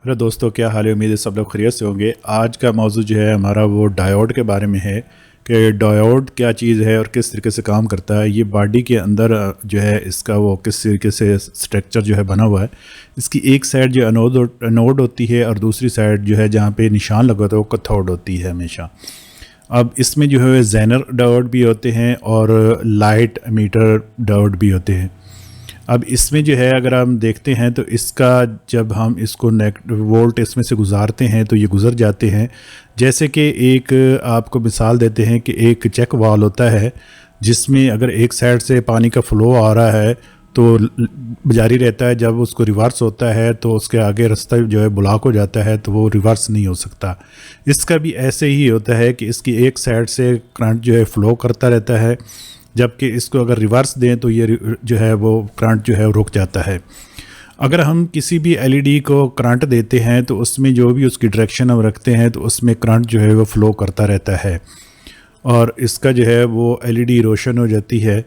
Hello दोस्तों, क्या हाल है। उम्मीद है सब लोग खैरियत से होंगे। आज का मौजू जो है हमारा वो डायोड के बारे में है कि डायोड क्या चीज़ है और किस तरीके से काम करता है। ये बॉडी के अंदर जो है इसका वो किस तरीके से स्ट्रक्चर जो है बना हुआ है। इसकी एक साइड जो एनोड होती है और दूसरी साइड जो है जहाँ पे निशान लगा होता है वो कैथोड होती है हमेशा। अब इसमें जो है जेनर डायोड भी होते हैं और लाइट एमीटर डायोड भी होते हैं। अब इसमें जो है अगर हम देखते हैं तो इसका जब हम इसको वोल्ट इसमें से गुजारते हैं तो ये गुज़र जाते हैं। जैसे कि एक आपको मिसाल देते हैं कि एक चेक वाल होता है जिसमें अगर एक साइड से पानी का फ़्लो आ रहा है तो जारी रहता है, जब उसको रिवर्स होता है तो उसके आगे रास्ता जो है ब्लॉक हो जाता है तो वो रिवर्स नहीं हो सकता। इसका भी ऐसे ही होता है कि इसकी एक साइड से करंट जो है फ़्लो करता रहता है, जबकि इसको अगर रिवर्स दें तो ये जो है वो करंट जो है रुक जाता है। अगर हम किसी भी एलईडी को करंट देते हैं तो उसमें जो भी उसकी डायरेक्शन हम रखते हैं तो उसमें करंट जो है वो फ़्लो करता रहता है और इसका जो है वो एलईडी रोशन हो जाती है।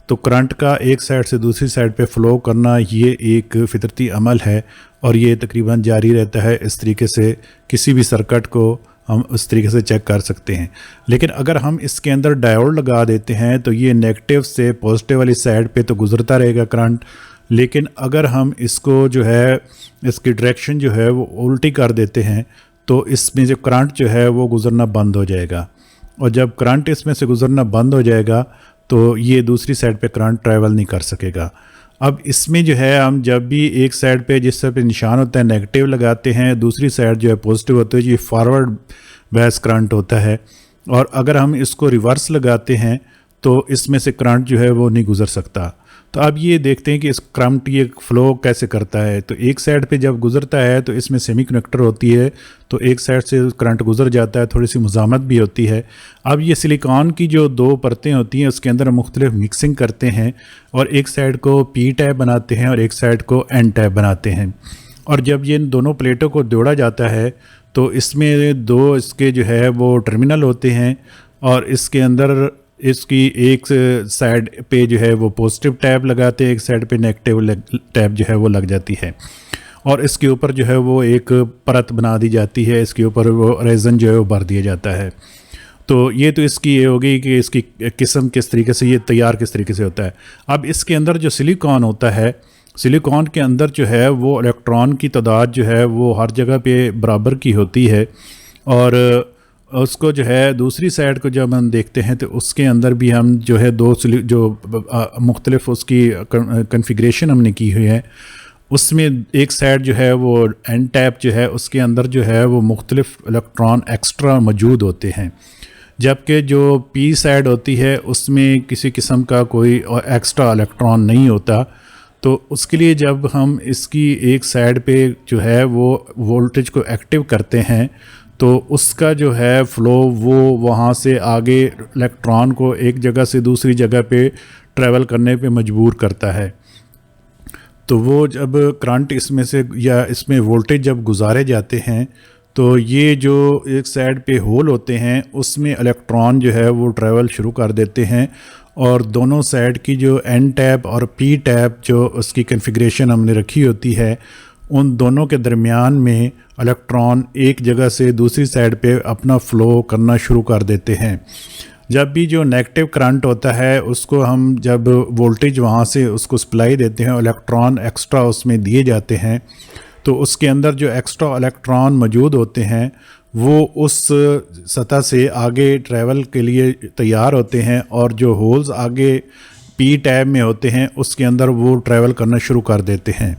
तो करंट का एक साइड से दूसरी साइड पे फ़्लो करना ये एक फितरती अमल है और ये तकरीबन जारी रहता है। इस तरीके से किसी भी सर्किट को हम उस तरीके से चेक कर सकते हैं। लेकिन अगर हम इसके अंदर डायोड लगा देते हैं तो ये नेगेटिव से पॉजिटिव वाली साइड पे तो गुजरता रहेगा करंट, लेकिन अगर हम इसको जो है इसकी डायरेक्शन जो है वो उल्टी कर देते हैं तो इसमें जो करंट जो है वो गुजरना बंद हो जाएगा। और जब करंट इसमें से गुजरना बंद हो जाएगा तो ये दूसरी साइड पे करंट ट्रैवल नहीं कर सकेगा। अब इसमें जो है हम जब भी एक साइड पे जिस तरह पे निशान होता है नेगेटिव लगाते हैं, दूसरी साइड जो है पॉजिटिव होती है, ये फॉरवर्ड बैस करंट होता है। और अगर हम इसको रिवर्स लगाते हैं तो इसमें से करंट जो है वो नहीं गुजर सकता। तो अब ये देखते हैं कि इस करंट ये फ्लो कैसे करता है। तो एक साइड पे जब गुजरता है तो इसमें सेमीकंडक्टर होती है, तो एक साइड से करंट गुजर जाता है, थोड़ी सी मुजामत भी होती है। अब ये सिलिकॉन की जो दो परतें होती हैं उसके अंदर मुख्तलिफ मिक्सिंग करते हैं और एक साइड को पी टाइप बनाते हैं और एक साइड को एन टाइप बनाते हैं। और जब ये दोनों प्लेटों को जोड़ा जाता है तो इसमें दो इसके जो है वो टर्मिनल होते हैं और इसके अंदर इसकी एक साइड पे जो है वो पॉजिटिव टैब लगाते हैं, एक साइड पे नेगेटिव टैब जो है वो लग जाती है और इसके ऊपर जो है वो एक परत बना दी जाती है, इसके ऊपर वो रेजन जो है वो भर दिया जाता है। तो ये तो इसकी ये होगी कि इसकी किस्म किस तरीके से ये तैयार किस तरीके से होता है। अब इसके अंदर जो सिलिकॉन होता है, सिलिकॉन के अंदर जो है वो इलेक्ट्रॉन की तादाद जो है वो हर जगह पे बराबर की होती है और उसको जो है दूसरी साइड को जब हम देखते हैं तो उसके अंदर भी हम जो है दो जो मुख्तलिफ उसकी कन्फिग्रेशन हमने की हुई है, उसमें एक साइड जो है वो एन टैप जो है उसके अंदर जो है वो मुख्तलिफ इलेक्ट्रॉन एक्स्ट्रा मौजूद होते हैं, जबकि जो पी साइड होती है उसमें किसी किस्म का कोई एक्स्ट्रा इलेक्ट्रॉन नहीं होता। तो उसके लिए जब हम इसकी एक साइड पे जो है वो वोल्टेज को एक्टिव करते हैं तो उसका जो है फ़्लो वो वहाँ से आगे इलेक्ट्रॉन को एक जगह से दूसरी जगह पे ट्रैवल करने पे मजबूर करता है। तो वो जब करंट इसमें से या इसमें वोल्टेज जब गुजारे जाते हैं तो ये जो एक साइड पे होल होते हैं उसमें इलेक्ट्रॉन जो है वो ट्रैवल शुरू कर देते हैं और दोनों साइड की जो एन टैप और पी टैप जो उसकी कन्फिग्रेशन हमने रखी होती है उन दोनों के दरमियान में इलेक्ट्रॉन एक जगह से दूसरी साइड पे अपना फ़्लो करना शुरू कर देते हैं। जब भी जो नेगेटिव करंट होता है उसको हम जब वोल्टेज वहाँ से उसको सप्लाई देते हैं, इलेक्ट्रॉन एक्स्ट्रा उसमें दिए जाते हैं, तो उसके अंदर जो एक्स्ट्रा इलेक्ट्रॉन मौजूद होते हैं वो उस सतह से आगे ट्रैवल के लिए तैयार होते हैं और जो होल्स आगे पी टैब में होते हैं उसके अंदर वो ट्रैवल करना शुरू कर देते हैं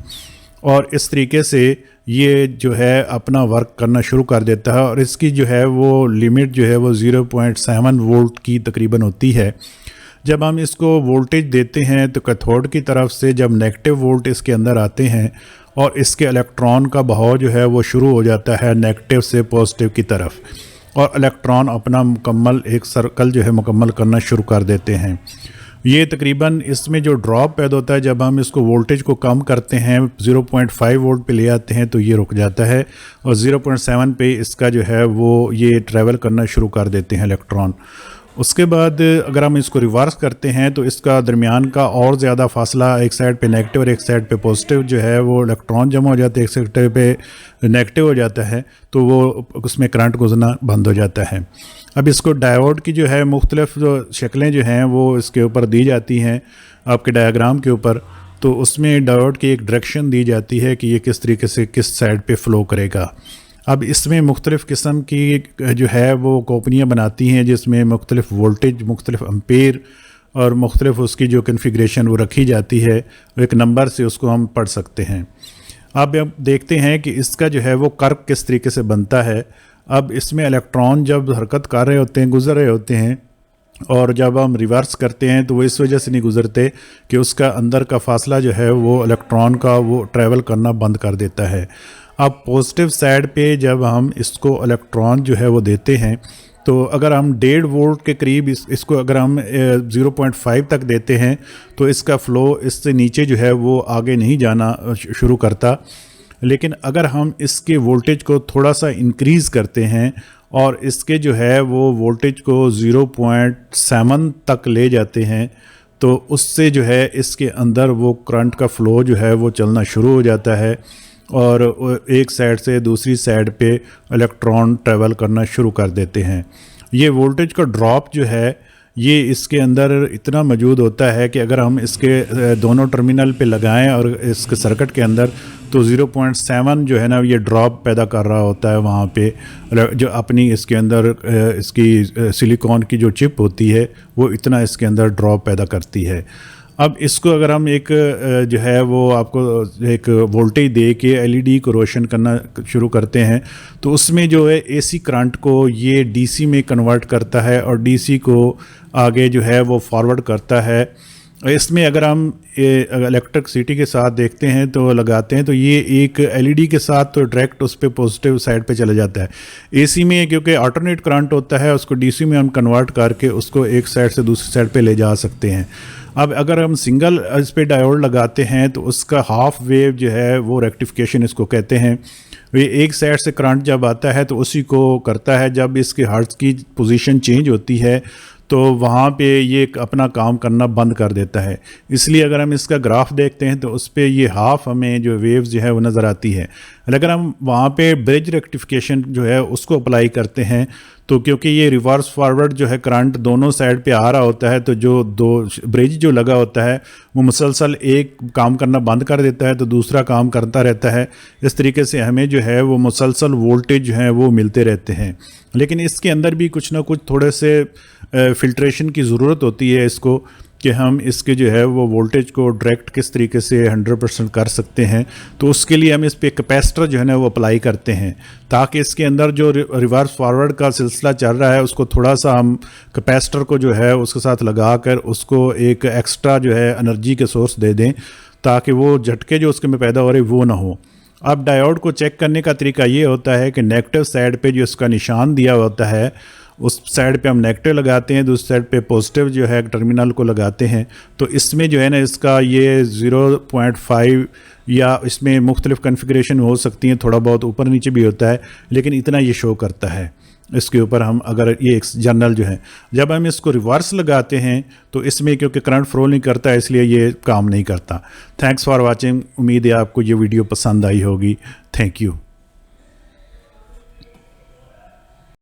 और इस तरीके से ये जो है अपना वर्क करना शुरू कर देता है। और इसकी जो है वो लिमिट जो है वो 0.7 वोल्ट की तकरीबन होती है। जब हम इसको वोल्टेज देते हैं तो कैथोड की तरफ से जब नेगेटिव वोल्ट इसके अंदर आते हैं और इसके इलेक्ट्रॉन का बहाव जो है वो शुरू हो जाता है नेगेटिव से पॉजिटिव की तरफ और इलेक्ट्रॉन अपना मुकम्मल एक सर्कल जो है मुकम्मल करना शुरू कर देते हैं। ये तकरीबन इसमें जो ड्रॉप पैदा होता है जब हम इसको वोल्टेज को कम करते हैं 0.5 वोल्ट पे ले आते हैं तो ये रुक जाता है और 0.7 पे इसका जो है वो ये ट्रैवल करना शुरू कर देते हैं इलेक्ट्रॉन। उसके बाद अगर हम इसको रिवर्स करते हैं तो इसका दरमियान का और ज़्यादा फासला, एक साइड पे नेगेटिव और एक साइड पे पॉजिटिव जो है वो इलेक्ट्रॉन जमा हो जाते हैं, एक साइड पे नेगेटिव हो जाता है, तो वो उसमें करंट गुजरना बंद हो जाता है। अब इसको डायोड की जो है मुख्तलिफ जो शक्लें जो हैं वो इसके ऊपर दी जाती हैं आपके डायग्राम के ऊपर। तो उसमें डायोड की एक डायरेक्शन दी जाती है कि ये किस तरीके से किस साइड पे फ़्लो करेगा। अब इसमें मुख्तलिफ़ किस्म की जो है वो कंपनियाँ बनाती हैं जिसमें मुख्तलिफ़ वोल्टेज, मुख्तलिफ़ एम्पेयर और मुख्तलिफ़ उसकी जो कन्फिग्रेशन वो रखी जाती है, एक नंबर से उसको हम पढ़ सकते हैं। अब देखते हैं कि इसका जो है वो कर्व किस तरीके से बनता है। अब इसमें इलेक्ट्रॉन जब हरकत कर रहे होते हैं, गुजर रहे होते हैं, और जब हम रिवर्स करते हैं तो वो इस वजह से नहीं गुजरते कि उसका अंदर का फासला जो है वो इलेक्ट्रॉन का वो ट्रैवल करना बंद कर देता है। अब पॉजिटिव साइड पे जब हम इसको इलेक्ट्रॉन जो है वो देते हैं तो अगर हम 1.5 वोल्ट के करीब इसको अगर हम 0.5 तक देते हैं तो इसका फ़्लो इससे नीचे जो है वो आगे नहीं जाना शुरू करता। लेकिन अगर हम इसके वोल्टेज को थोड़ा सा इंक्रीज़ करते हैं और इसके जो है वो वोल्टेज को 0.7 तक ले जाते हैं तो उससे जो है इसके अंदर वो करंट का फ़्लो जो है वो चलना शुरू हो जाता है और एक साइड से दूसरी साइड पे इलेक्ट्रॉन ट्रैवल करना शुरू कर देते हैं। ये वोल्टेज का ड्रॉप जो है ये इसके अंदर इतना मौजूद होता है कि अगर हम इसके दोनों टर्मिनल पे लगाएं और इसके सर्किट के अंदर तो 0.7 जो है ना ये ड्रॉप पैदा कर रहा होता है वहाँ पे, जो अपनी इसके अंदर इसकी सिलिकॉन की जो चिप होती है वो इतना इसके अंदर ड्रॉप पैदा करती है। अब इसको अगर हम एक जो है वो आपको एक वोल्टेज दे के एलईडी को रोशन करना शुरू करते हैं तो उसमें जो है एसी करंट को ये डीसी में कन्वर्ट करता है और डीसी को आगे जो है वो फॉरवर्ड करता है। इसमें अगर हम इलेक्ट्रिसिटी के साथ देखते हैं तो लगाते हैं तो ये एक एलईडी के साथ तो डायरेक्ट उस पर पॉजिटिव साइड पे चला जाता है। एसी में क्योंकि अल्टरनेट करंट होता है उसको डीसी में हम कन्वर्ट करके उसको एक साइड से दूसरी साइड पे ले जा सकते हैं। अब अगर हम सिंगल इस पर डायोड लगाते हैं तो उसका हाफ वेव जो है वो रेक्टिफिकेशन इसको कहते हैं। ये एक साइड से करंट जब आता है तो उसी को करता है, जब इसके हर्ट्ज की पोजीशन चेंज होती है तो वहाँ पे ये अपना काम करना बंद कर देता है। इसलिए अगर हम इसका ग्राफ देखते हैं तो उस पर ये हाफ हमें जो वेव्स जो है वो नज़र आती है। अगर हम वहाँ पे ब्रिज रेक्टिफिकेशन जो है उसको अप्लाई करते हैं तो क्योंकि ये रिवर्स फॉरवर्ड जो है करंट दोनों साइड पे आ रहा होता है तो जो दो ब्रिज जो लगा होता है वो मुसलसल एक काम करना बंद कर देता है तो दूसरा काम करता रहता है। इस तरीके से हमें जो है वो मुसलसल वोल्टेज जो है वो मिलते रहते हैं। लेकिन इसके अंदर भी कुछ ना कुछ थोड़े से फ़िल्ट्रेशन की ज़रूरत होती है इसको कि हम इसके जो है वो वोल्टेज को डायरेक्ट किस तरीके से 100% कर सकते हैं। तो उसके लिए हम इस पे कैपेसिटर जो है ना वो अप्लाई करते हैं ताकि इसके अंदर जो रिवर्स फॉरवर्ड का सिलसिला चल रहा है उसको थोड़ा सा हम कैपेसिटर को जो है उसके साथ लगा कर उसको एक एक्स्ट्रा जो है एनर्जी के सोर्स दे दें ताकि वो झटके जो उसके में पैदा हो रहे वो ना हो। अब डायोड को चेक करने का तरीका ये होता है कि नेगेटिव साइड पे जो इसका निशान दिया होता है उस साइड पे हम नेगेटिव लगाते हैं, दूसरी साइड पे पॉजिटिव जो है टर्मिनल को लगाते हैं। तो इसमें जो है ना इसका ये 0.5 या इसमें मुख्तलिफ कन्फिग्रेशन हो सकती हैं, थोड़ा बहुत ऊपर नीचे भी होता है, लेकिन इतना ये शो करता है। इसके ऊपर हम अगर ये एक जर्नल जो है जब हम इसको रिवर्स लगाते हैं तो इसमें क्योंकि करंट फ्लो नहीं करता इसलिए ये काम नहीं करता। Thanks for watching. उम्मीद है आपको ये वीडियो पसंद आई होगी। Thank you.